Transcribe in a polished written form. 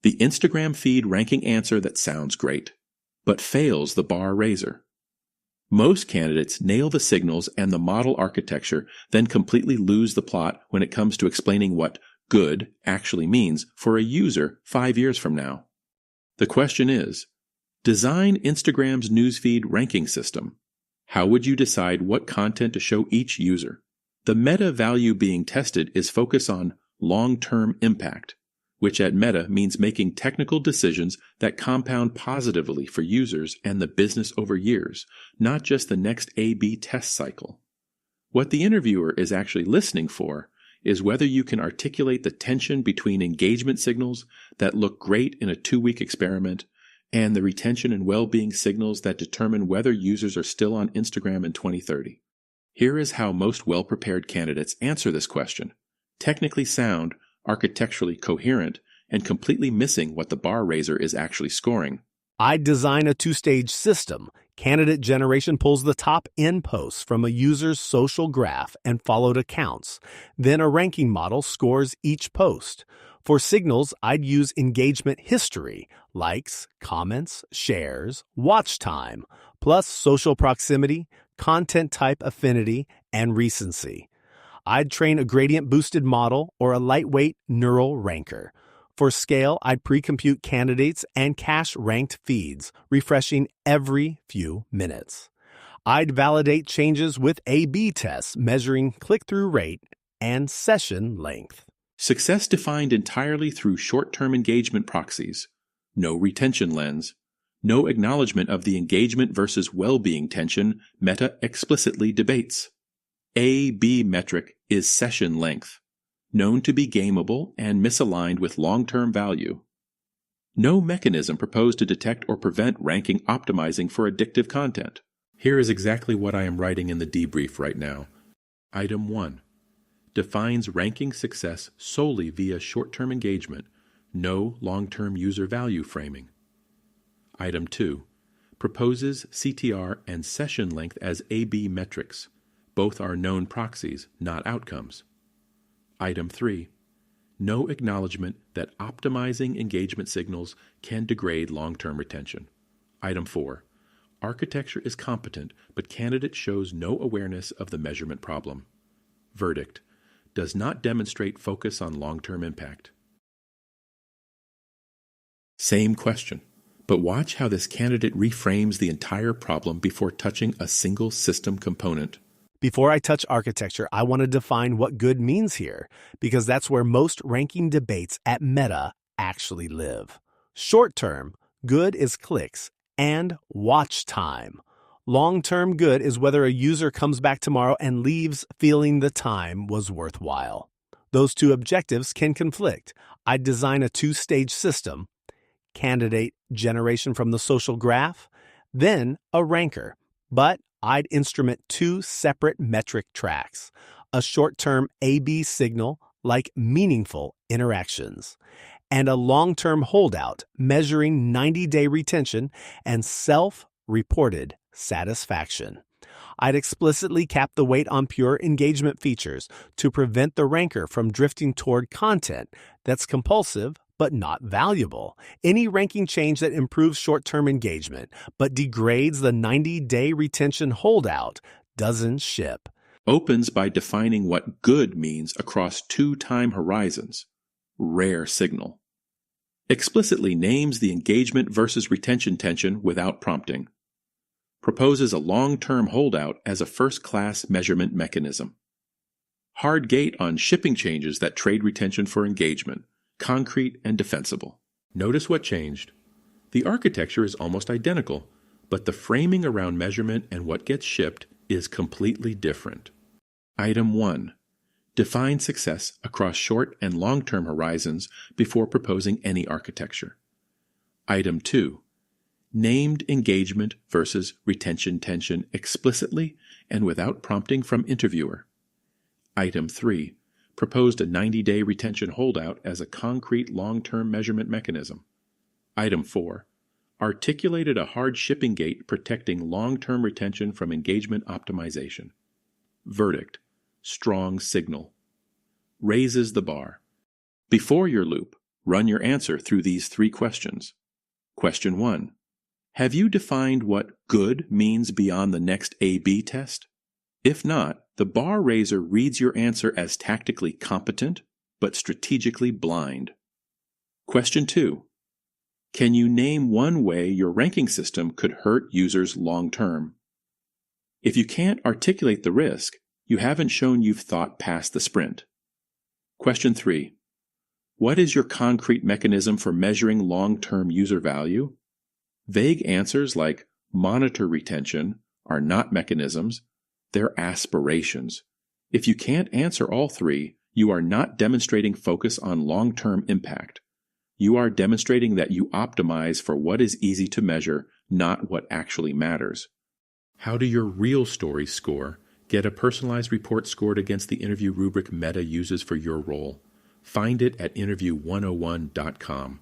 The Instagram feed ranking answer that sounds great, but fails the bar raiser. Most candidates nail the signals and the model architecture, then completely lose the plot when it comes to explaining what good actually means for a user 5 years from now. The question is, design Instagram's newsfeed ranking system. How would you decide what content to show each user? The meta value being tested is focused on long-term impact, which at Meta means making technical decisions that compound positively for users and the business over years, not just the next A/B test cycle. What the interviewer is actually listening for is whether you can articulate the tension between engagement signals that look great in a 2-week experiment and the retention and well-being signals that determine whether users are still on Instagram in 2030. Here is how most well-prepared candidates answer this question. Technically sound, architecturally coherent, and completely missing what the bar raiser is actually scoring. I'd design a 2-stage system. Candidate generation pulls the top N posts from a user's social graph and followed accounts. Then a ranking model scores each post. For signals, I'd use engagement history, likes, comments, shares, watch time, plus social proximity, content type affinity, and recency. I'd train a gradient-boosted model or a lightweight neural ranker. For scale, I'd pre-compute candidates and cache-ranked feeds, refreshing every few minutes. I'd validate changes with A/B tests, measuring click-through rate and session length. Success defined entirely through short-term engagement proxies, no retention lens, no acknowledgement of the engagement versus well-being tension Meta explicitly debates. A/B metric is session length, known to be gameable and misaligned with long-term value. No mechanism proposed to detect or prevent ranking optimizing for addictive content. Here is exactly what I am writing in the debrief right now. Item 1. Defines ranking success solely via short-term engagement, no long-term user value framing. Item 2. Proposes CTR and session length as A/B metrics. Both are known proxies, not outcomes. Item 3. No acknowledgement that optimizing engagement signals can degrade long-term retention. Item 4. Architecture is competent, but candidate shows no awareness of the measurement problem. Verdict. Does not demonstrate focus on long-term impact. Same question, but watch how this candidate reframes the entire problem before touching a single system component. Before I touch architecture, I want to define what good means here, because that's where most ranking debates at Meta actually live. Short-term, good is clicks and watch time. Long-term good is whether a user comes back tomorrow and leaves feeling the time was worthwhile. Those two objectives can conflict. I'd design a 2-stage system, candidate generation from the social graph, then a ranker. But I'd instrument 2 separate metric tracks, a short-term A/B signal like meaningful interactions, and a long-term holdout measuring 90-day retention and self-reported satisfaction. I'd explicitly cap the weight on pure engagement features to prevent the ranker from drifting toward content that's compulsive but not valuable. Any ranking change that improves short-term engagement but degrades the 90-day retention holdout doesn't ship. Opens by defining what good means across 2 time horizons. Rare signal. Explicitly names the engagement versus retention tension without prompting. Proposes a long-term holdout as a first-class measurement mechanism. Hard gate on shipping changes that trade retention for engagement, concrete and defensible. Notice what changed. The architecture is almost identical, but the framing around measurement and what gets shipped is completely different. Item 1. Define success across short and long-term horizons before proposing any architecture. Item 2. Named engagement versus retention tension explicitly and without prompting from interviewer. Item 3. Proposed a 90-day retention holdout as a concrete long-term measurement mechanism. Item 4. Articulated a hard shipping gate protecting long-term retention from engagement optimization. Verdict. Strong signal. Raises the bar. Before your loop, Run your answer through these 3 questions. Question 1. Have you defined what good means beyond the next A/B test? If not, the bar raiser reads your answer as tactically competent, but strategically blind. Question 2. Can you name one way your ranking system could hurt users long term? If you can't articulate the risk, you haven't shown you've thought past the sprint. Question 3. What is your concrete mechanism for measuring long-term user value? Vague answers like monitor retention are not mechanisms, they're aspirations. If you can't answer all 3, you are not demonstrating focus on long-term impact. You are demonstrating that you optimize for what is easy to measure, not what actually matters. How do your real stories score? Get a personalized report scored against the interview rubric Meta uses for your role. Find it at interview101.com.